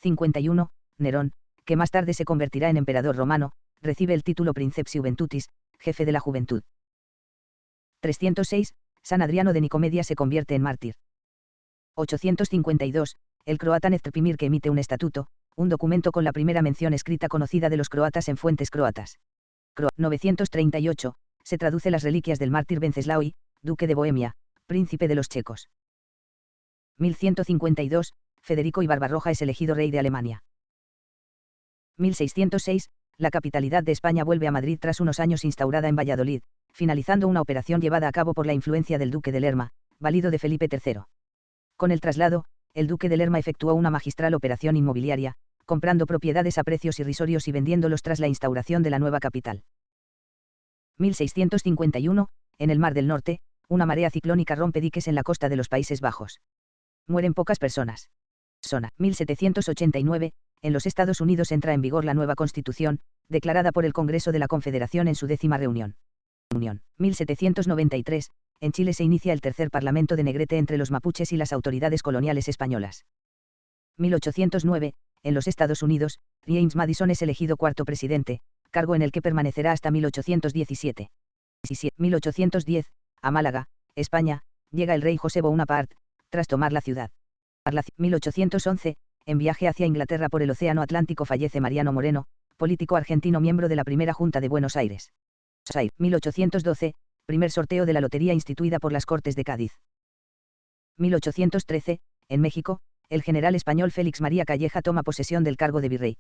51, Nerón, que más tarde se convertirá en emperador romano, recibe el título Princeps Juventutis, jefe de la juventud. 306, San Adriano de Nicomedia se convierte en mártir. 852, el croata Neztrpimir que emite un estatuto, un documento con la primera mención escrita conocida de los croatas en fuentes croatas. 938, se traduce las reliquias del mártir Venceslao I, duque de Bohemia, príncipe de los checos. 1152, Federico I Barbarroja es elegido rey de Alemania. 1606, la capitalidad de España vuelve a Madrid tras unos años instaurada en Valladolid, finalizando una operación llevada a cabo por la influencia del duque de Lerma, valido de Felipe III. Con el traslado, el duque de Lerma efectuó una magistral operación inmobiliaria, comprando propiedades a precios irrisorios y vendiéndolos tras la instauración de la nueva capital. 1651, en el Mar del Norte, una marea ciclónica rompe diques en la costa de los Países Bajos. Mueren pocas personas. 1789, en los Estados Unidos entra en vigor la nueva Constitución, declarada por el Congreso de la Confederación en su 10ª reunión. 1793, en Chile se inicia el tercer Parlamento de Negrete entre los mapuches y las autoridades coloniales españolas. 1809, en los Estados Unidos, James Madison es elegido cuarto presidente, cargo en el que permanecerá hasta 1817. 1810, a Málaga, España, llega el rey José Bonaparte, tras tomar la ciudad. 1811, en viaje hacia Inglaterra por el Océano Atlántico fallece Mariano Moreno, político argentino miembro de la primera Junta de Buenos Aires. 1812, primer sorteo de la lotería instituida por las Cortes de Cádiz. 1813, en México, el general español Félix María Calleja toma posesión del cargo de virrey.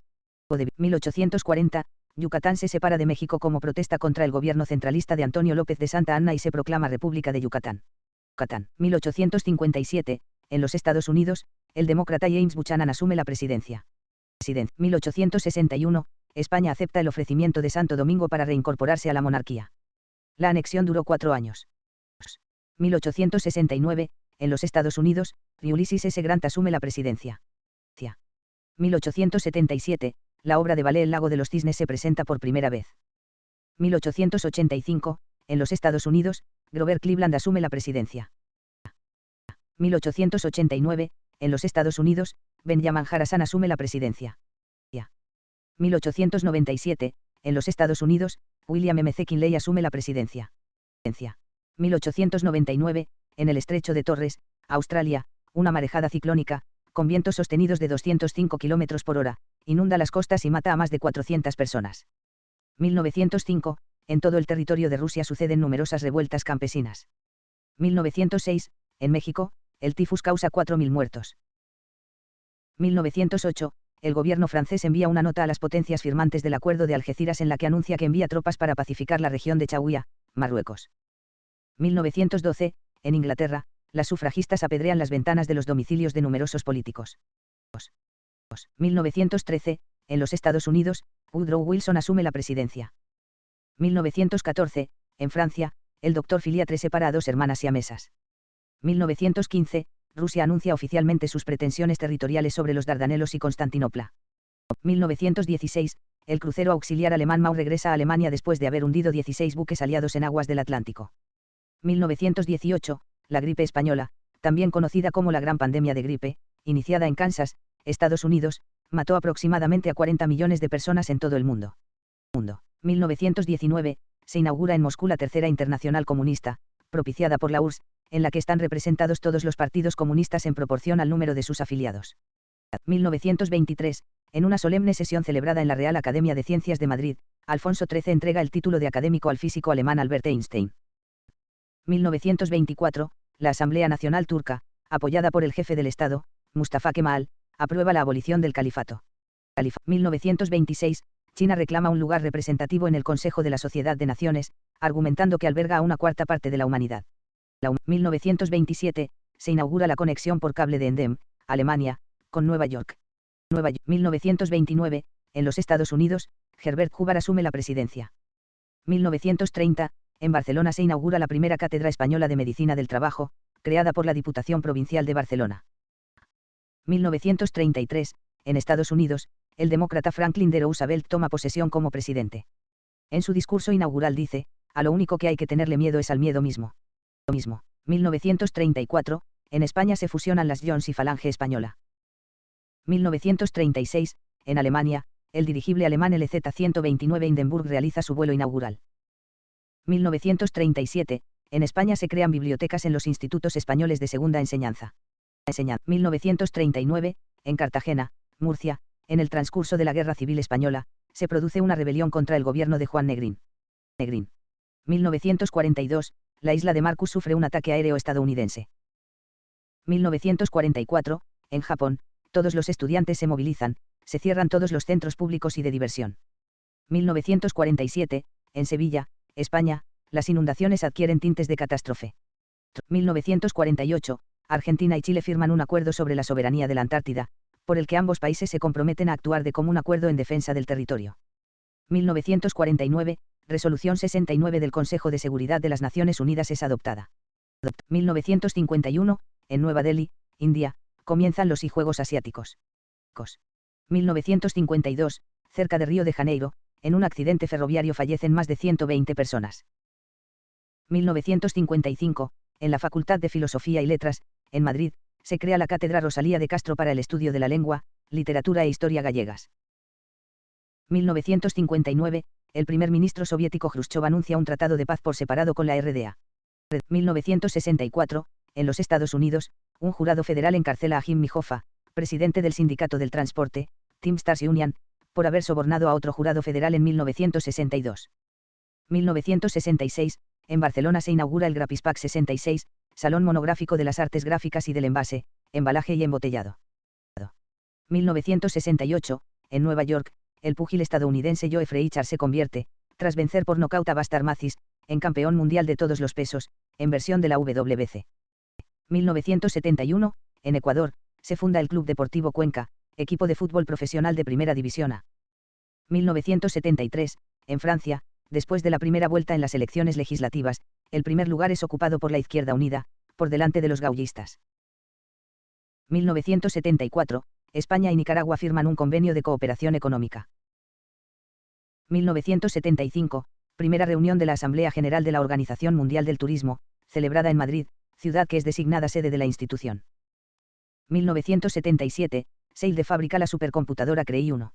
1840, Yucatán se separa de México como protesta contra el gobierno centralista de Antonio López de Santa Anna y se proclama República de Yucatán. 1857, en los Estados Unidos, el demócrata James Buchanan asume la presidencia. 1861, España acepta el ofrecimiento de Santo Domingo para reincorporarse a la monarquía. La anexión duró 4 años. 1869, en los Estados Unidos, Ulysses S. Grant asume la presidencia. 1877, la obra de ballet El lago de los cisnes se presenta por primera vez. 1885, en los Estados Unidos, Grover Cleveland asume la presidencia. 1889, en los Estados Unidos, Benjamin Harrison asume la presidencia. 1897, en los Estados Unidos, William M. McKinley asume la presidencia. 1899, en el estrecho de Torres, Australia, una marejada ciclónica, con vientos sostenidos de 205 km por hora, inunda las costas y mata a más de 400 personas. 1905, en todo el territorio de Rusia suceden numerosas revueltas campesinas. 1906, en México, el tifus causa 4.000 muertos. 1908, el gobierno francés envía una nota a las potencias firmantes del Acuerdo de Algeciras en la que anuncia que envía tropas para pacificar la región de Chaouia, Marruecos. 1912, en Inglaterra, las sufragistas apedrean las ventanas de los domicilios de numerosos políticos. 1913, en los Estados Unidos, Woodrow Wilson asume la presidencia. 1914, en Francia, el doctor Filiatre separa a 2 hermanas siamesas. 1915, Rusia anuncia oficialmente sus pretensiones territoriales sobre los Dardanelos y Constantinopla. 1916, el crucero auxiliar alemán Mau regresa a Alemania después de haber hundido 16 buques aliados en aguas del Atlántico. 1918, la gripe española, también conocida como la Gran Pandemia de Gripe, iniciada en Kansas, Estados Unidos, mató aproximadamente a 40 millones de personas en todo el mundo. 1919, se inaugura en Moscú la Tercera Internacional Comunista, propiciada por la URSS, en la que están representados todos los partidos comunistas en proporción al número de sus afiliados. 1923, en una solemne sesión celebrada en la Real Academia de Ciencias de Madrid, Alfonso XIII entrega el título de académico al físico alemán Albert Einstein. 1924, la Asamblea Nacional Turca, apoyada por el jefe del Estado, Mustafa Kemal, aprueba la abolición del califato. 1926, China reclama un lugar representativo en el Consejo de la Sociedad de Naciones, argumentando que alberga a 1/4 parte de la humanidad. 1927, se inaugura la conexión por cable de Endem, Alemania, con Nueva York. 1929, en los Estados Unidos, Herbert Hoover asume la presidencia. 1930, en Barcelona se inaugura la primera cátedra española de Medicina del Trabajo, creada por la Diputación Provincial de Barcelona. 1933, en Estados Unidos, el demócrata Franklin D. Roosevelt toma posesión como presidente. En su discurso inaugural dice, a lo único que hay que tenerle miedo es al miedo mismo. 1934, en España se fusionan las Jones y Falange Española. 1936, en Alemania, el dirigible alemán LZ-129 Hindenburg realiza su vuelo inaugural. 1937, en España se crean bibliotecas en los institutos españoles de segunda enseñanza. 1939, en Cartagena, Murcia, en el transcurso de la Guerra Civil Española, se produce una rebelión contra el gobierno de Juan Negrín. 1942, la isla de Marcus sufre un ataque aéreo estadounidense. 1944, en Japón, todos los estudiantes se movilizan, se cierran todos los centros públicos y de diversión. 1947, en Sevilla, España, las inundaciones adquieren tintes de catástrofe. 1948, Argentina y Chile firman un acuerdo sobre la soberanía de la Antártida, por el que ambos países se comprometen a actuar de común acuerdo en defensa del territorio. 1949, Resolución 69 del Consejo de Seguridad de las Naciones Unidas es adoptada. 1951, en Nueva Delhi, India, comienzan los Juegos Asiáticos. 1952, cerca de Río de Janeiro, en un accidente ferroviario fallecen más de 120 personas. 1955, en la Facultad de Filosofía y Letras, en Madrid, se crea la Cátedra Rosalía de Castro para el estudio de la lengua, literatura e historia gallegas. 1959, el primer ministro soviético Jrushchov anuncia un tratado de paz por separado con la RDA. 1964, en los Estados Unidos, un jurado federal encarcela a Jimmy Hoffa, presidente del Sindicato del Transporte, Teamsters Union, por haber sobornado a otro jurado federal en 1962. 1966, en Barcelona se inaugura el Grapispac 66, Salón Monográfico de las Artes Gráficas y del Envase, Embalaje y Embotellado. 1968, en Nueva York, el púgil estadounidense Joe Frazier se convierte, tras vencer por nocaut a Buster Mathis, en campeón mundial de todos los pesos, en versión de la WBC. 1971, en Ecuador, se funda el Club Deportivo Cuenca, equipo de fútbol profesional de Primera División A. 1973, en Francia, después de la primera vuelta en las elecciones legislativas, el primer lugar es ocupado por la Izquierda Unida, por delante de los gaullistas. 1974, España y Nicaragua firman un convenio de cooperación económica. 1975, primera reunión de la Asamblea General de la Organización Mundial del Turismo, celebrada en Madrid, ciudad que es designada sede de la institución. 1977, Seide fabrica la supercomputadora Cray 1.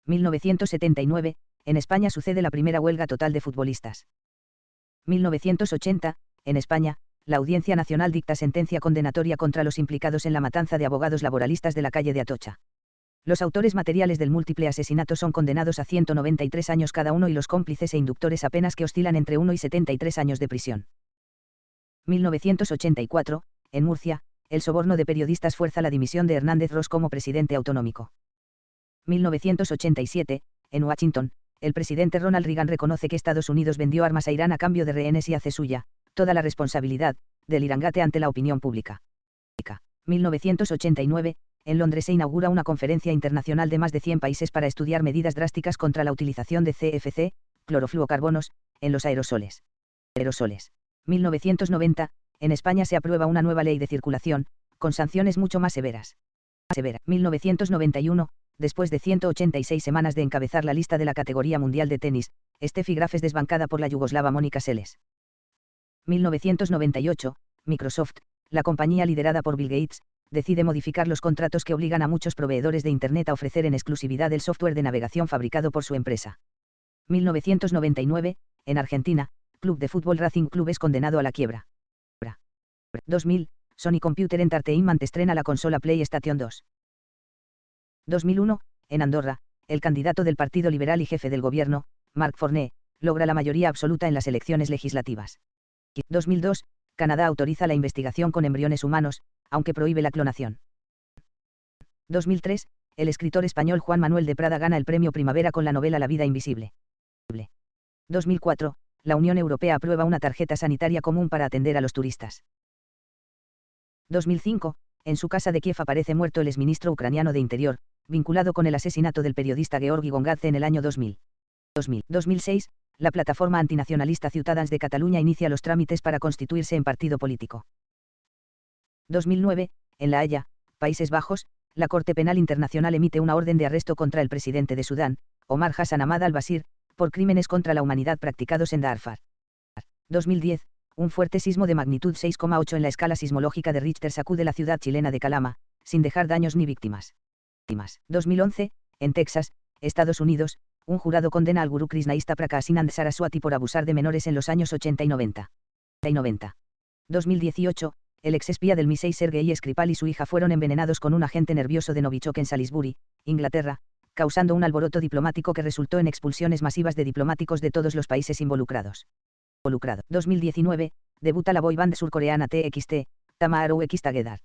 1979, en España sucede la primera huelga total de futbolistas. 1980, en España, la Audiencia Nacional dicta sentencia condenatoria contra los implicados en la matanza de abogados laboralistas de la calle de Atocha. Los autores materiales del múltiple asesinato son condenados a 193 años cada uno y los cómplices e inductores a penas que oscilan entre 1 y 73 años de prisión. 1984, en Murcia, el soborno de periodistas fuerza la dimisión de Hernández Ros como presidente autonómico. 1987, en Washington, el presidente Ronald Reagan reconoce que Estados Unidos vendió armas a Irán a cambio de rehenes y hace suya toda la responsabilidad del Irangate ante la opinión pública. 1989, en Londres se inaugura una conferencia internacional de más de 100 países para estudiar medidas drásticas contra la utilización de CFC, clorofluorocarbonos, en los aerosoles. 1990, en España se aprueba una nueva ley de circulación, con sanciones mucho más severas. 1991, después de 186 semanas de encabezar la lista de la categoría mundial de tenis, Steffi Graf es desbancada por la yugoslava Mónica Seles. 1998, Microsoft, la compañía liderada por Bill Gates, decide modificar los contratos que obligan a muchos proveedores de Internet a ofrecer en exclusividad el software de navegación fabricado por su empresa. 1999, en Argentina, Club de Fútbol Racing Club es condenado a la quiebra. 2000, Sony Computer Entertainment estrena la consola PlayStation 2. 2001, en Andorra, el candidato del Partido Liberal y jefe del gobierno, Marc Fournet, logra la mayoría absoluta en las elecciones legislativas. 2002, Canadá autoriza la investigación con embriones humanos, aunque prohíbe la clonación. 2003, el escritor español Juan Manuel de Prada gana el premio Primavera con la novela La vida invisible. 2004, la Unión Europea aprueba una tarjeta sanitaria común para atender a los turistas. 2005, en su casa de Kiev aparece muerto el exministro ucraniano de Interior, vinculado con el asesinato del periodista Georgi Gongadze en el año 2000. 2006, la plataforma antinacionalista Ciutadans de Cataluña inicia los trámites para constituirse en partido político. 2009, en La Haya, Países Bajos, la Corte Penal Internacional emite una orden de arresto contra el presidente de Sudán, Omar Hassan Ahmad al-Bashir, por crímenes contra la humanidad practicados en Darfur. 2010, un fuerte sismo de magnitud 6,8 en la escala sismológica de Richter sacude la ciudad chilena de Calama, sin dejar daños ni víctimas. 2011, en Texas, Estados Unidos, un jurado condena al gurú krishnaísta Prakashinand Saraswati por abusar de menores en los años 80 y 90. 2018, el exespía del MI6 Sergei Skripal y su hija fueron envenenados con un agente nervioso de Novichok en Salisbury, Inglaterra, causando un alboroto diplomático que resultó en expulsiones masivas de diplomáticos de todos los países involucrados. 2019, debuta la boy band surcoreana TXT, Tamaharu X Tagedar.